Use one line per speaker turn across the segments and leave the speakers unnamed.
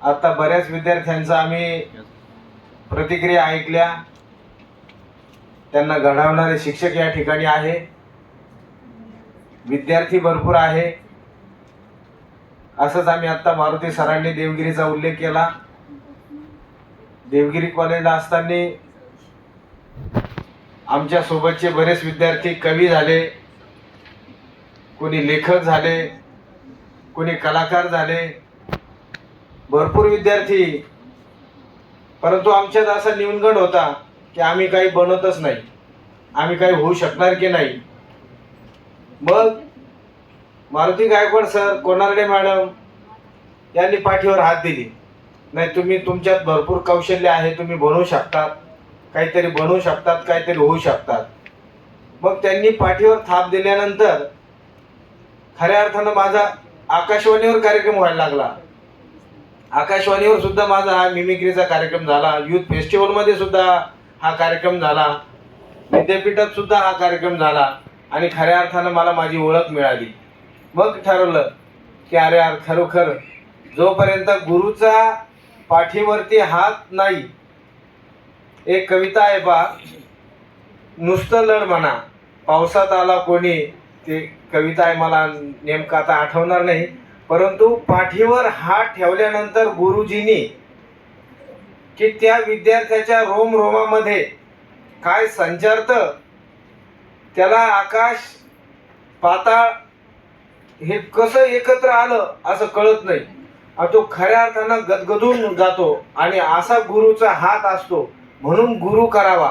आता बऱ्याच विद्यार्थ्यांचा आम्ही प्रतिक्रिया ऐकल्या, त्यांना घडवणारे शिक्षक या ठिकाणी आहे, विद्यार्थी भरपूर आहे. असंच आम्ही आता मारुती सरांनी देवगिरीचा उल्लेख केला. देवगिरी कॉलेजला असताना आमच्या सोबतचे बरेच विद्यार्थी कवी झाले, कोणी लेखक झाले, कोणी कलाकार झाले, भरपूर विद्यार्थी. परंतु आमच्यात असा न्यूनगंड होता की आम्ही काही बनवतच नाही, आम्ही काही होऊ शकणार की नाही. मग मारुती गायकवाड सर, कोनार्डे मॅडम यांनी पाठीवर हात दिली. नाही, तुम्ही तुमच्यात भरपूर कौशल्य आहे, तुम्ही बनवू शकतात, काहीतरी बनवू शकतात, काहीतरी होऊ शकतात. मग त्यांनी पाठीवर थाप दिल्यानंतर खऱ्या अर्थानं माझा आकाशवाणीवर कार्यक्रम व्हायला लागला. आकाशवाणीवर सुद्धा माझा हा मिमिक्रीचा कार्यक्रम झाला, युथ फेस्टिवलमध्ये सुद्धा हा कार्यक्रम झाला, विद्यापीठात सुद्धा हा कार्यक्रम झाला आणि खऱ्या अर्थानं मला माझी ओळख मिळाली. मग ठरवलं की अरे यार, खरोखर जोपर्यंत गुरुचा पाठीवरती हात नाही. एक कविता आहे पहा, नुसतं लढ म्हणा पावसात आला कोणी, ते कविता आहे, मला नेमकं आता आठवणार नाही. परंतु पाठीवर हात ठेवल्यानंतर गुरुजींनी की त्या विद्यार्थ्याच्या रोमरोमामध्ये काय संचारतं, त्याला आकाश पाताळ हे कसं एकत्र आलं असं कळत नाही. तो खऱ्या अर्थानं गदगदून जातो आणि असा गुरुचा हात असतो. म्हणून गुरु करावा.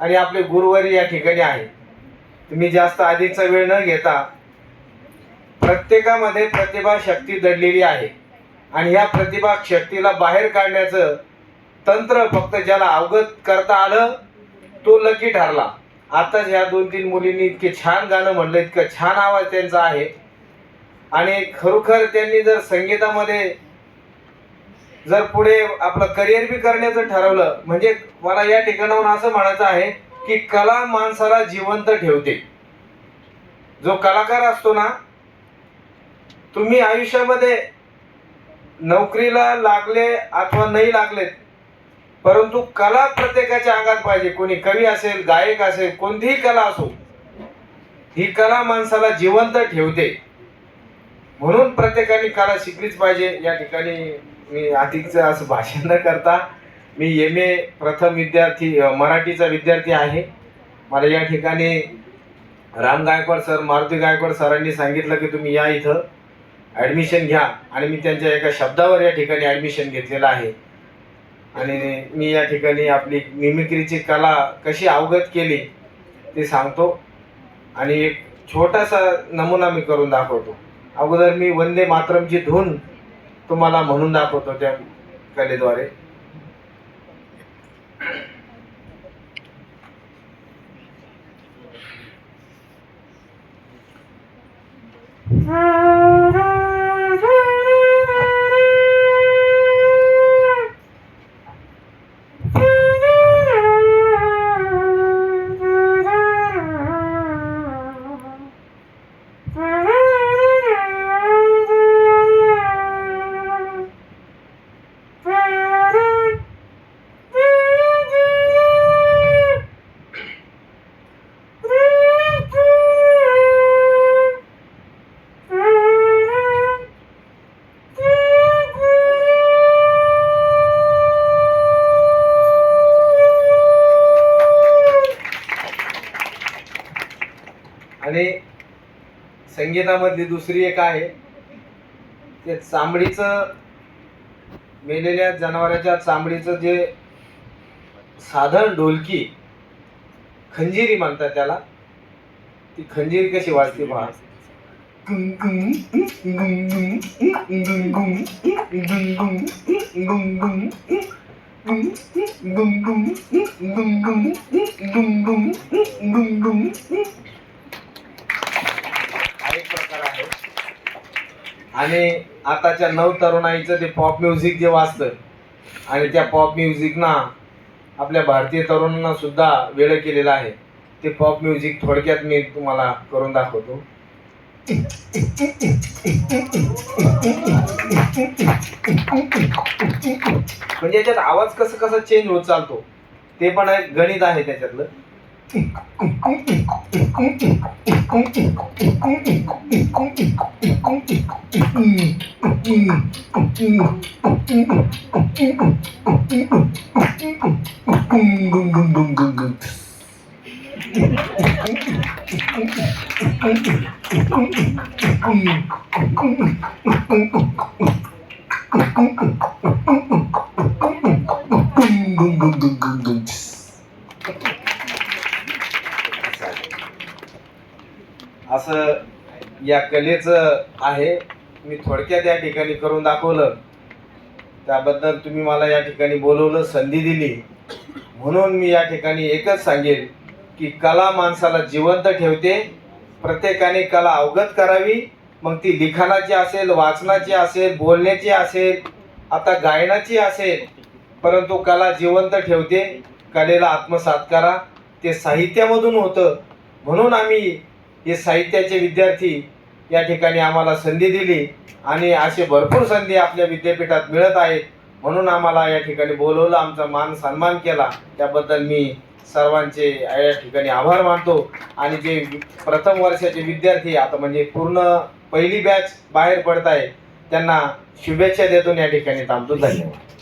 आणि आपले गुरुवारी या ठिकाणी आहे. तुम्ही जास्त अधिकचा वेळ न घेता, प्रत्येकामध्ये प्रतिभा शक्ती दडलेली आहे आणि ह्या प्रतिभा शक्तीला बाहेर काढण्याचं तंत्र फक्त ज्याला अवगत करता आलं तो लकी ठरला. आताच ह्या 2-3 मुलींनी इतके छान गाणं म्हणलं, इतकं छान आवाज त्यांचा आहे. आणि खरोखर त्यांनी जर संगीतामध्ये जर पुढे आपलं करिअर बी करण्याचं ठरवलं, म्हणजे मला या ठिकाणाहून असं म्हणायचं आहे की कला माणसाला जिवंत ठेवते. जो कलाकार असतो ना, तुम्ही आयुष्यामध्ये नोकरीला लागले अथवा नाही लागले, परंतु कला प्रत्येकाच्या अंगात पाहिजे. कोणी कवी असेल, गायक असेल, कोणतीही कला असो, ही कला माणसाला जिवंत ठेवते. म्हणून प्रत्येकाने कला शिकलीच पाहिजे. या ठिकाणी मी अधिकचं असं भाषण न करता, मी MA प्रथम विद्यार्थी, मराठीचा विद्यार्थी आहे. मला या ठिकाणी राम गायकवाड सर, मारुती गायकवाड सरांनी सांगितलं की तुम्ही या इथं ॲडमिशन घ्या आणि मी त्यांच्या एका शब्दावर या ठिकाणी ॲडमिशन घेतलेलं आहे. आणि मी या ठिकाणी आपली मिमिक्रीची कला कशी अवगत केली ते सांगतो आणि एक छोटासा नमुना मी करून दाखवतो. अगोदर मी वंदे मातरमची धून तुम्हाला म्हणून दाखवतो त्या कलेद्वारे. आणि संगीतामधली दुसरी एक आहे, ते चांबडीचं, मेलेल्या जनावराच्या चांबडीचं जे साधन, ढोलकी, खंजिरी म्हणतात त्याला. ती खंजीर कशी वाजते पहा. एक प्रकार आहे. आणि आताच्या नवतरुणाईचं ते पॉप म्युझिक जे वाजतं, आणि त्या पॉप म्युझिकना आपल्या भारतीय तरुणांना सुद्धा वेळ केलेला आहे. ते पॉप म्युझिक थोडक्यात मी तुम्हाला करून दाखवतो. म्हणजे याच्यात आवाज कसं कसं चेंज होत चालतो ते पण एक गणित आहे त्याच्यातलं. असं या कलेचं आहे. मी थोडक्यात या ठिकाणी करून दाखवलं. त्याबद्दल तुम्ही मला या ठिकाणी बोलवलं, संधी दिली, म्हणून मी या ठिकाणी एकच सांगेन की कला माणसाला जिवंत ठेवते. प्रत्येकाने कला अवगत करावी. मग ती लिखाणाची असेल, वाचनाची असेल, बोलण्याची असेल, आता गायनाची असेल, परंतु कला जिवंत ठेवते. कलेला आत्मसात करा. ते साहित्यामधून होतं. म्हणून आम्ही हे साहित्याचे विद्यार्थी या ठिकाणी आम्हाला संधी दिली आणि असे भरपूर संधी आपल्या विद्यापीठात मिळत आहेत. म्हणून आम्हाला या ठिकाणी बोलवलं, आमचा मान सन्मान केला. त्याबद्दल मी सर्वांचे या ठिकाणी आभार मानतो. आणि जे प्रथम वर्षाचे विद्यार्थी आता म्हणजे पूर्ण पहिली बॅच बाहेर पडत आहे त्यांना शुभेच्छा देतो. या ठिकाणी थांबतो. धन्यवाद.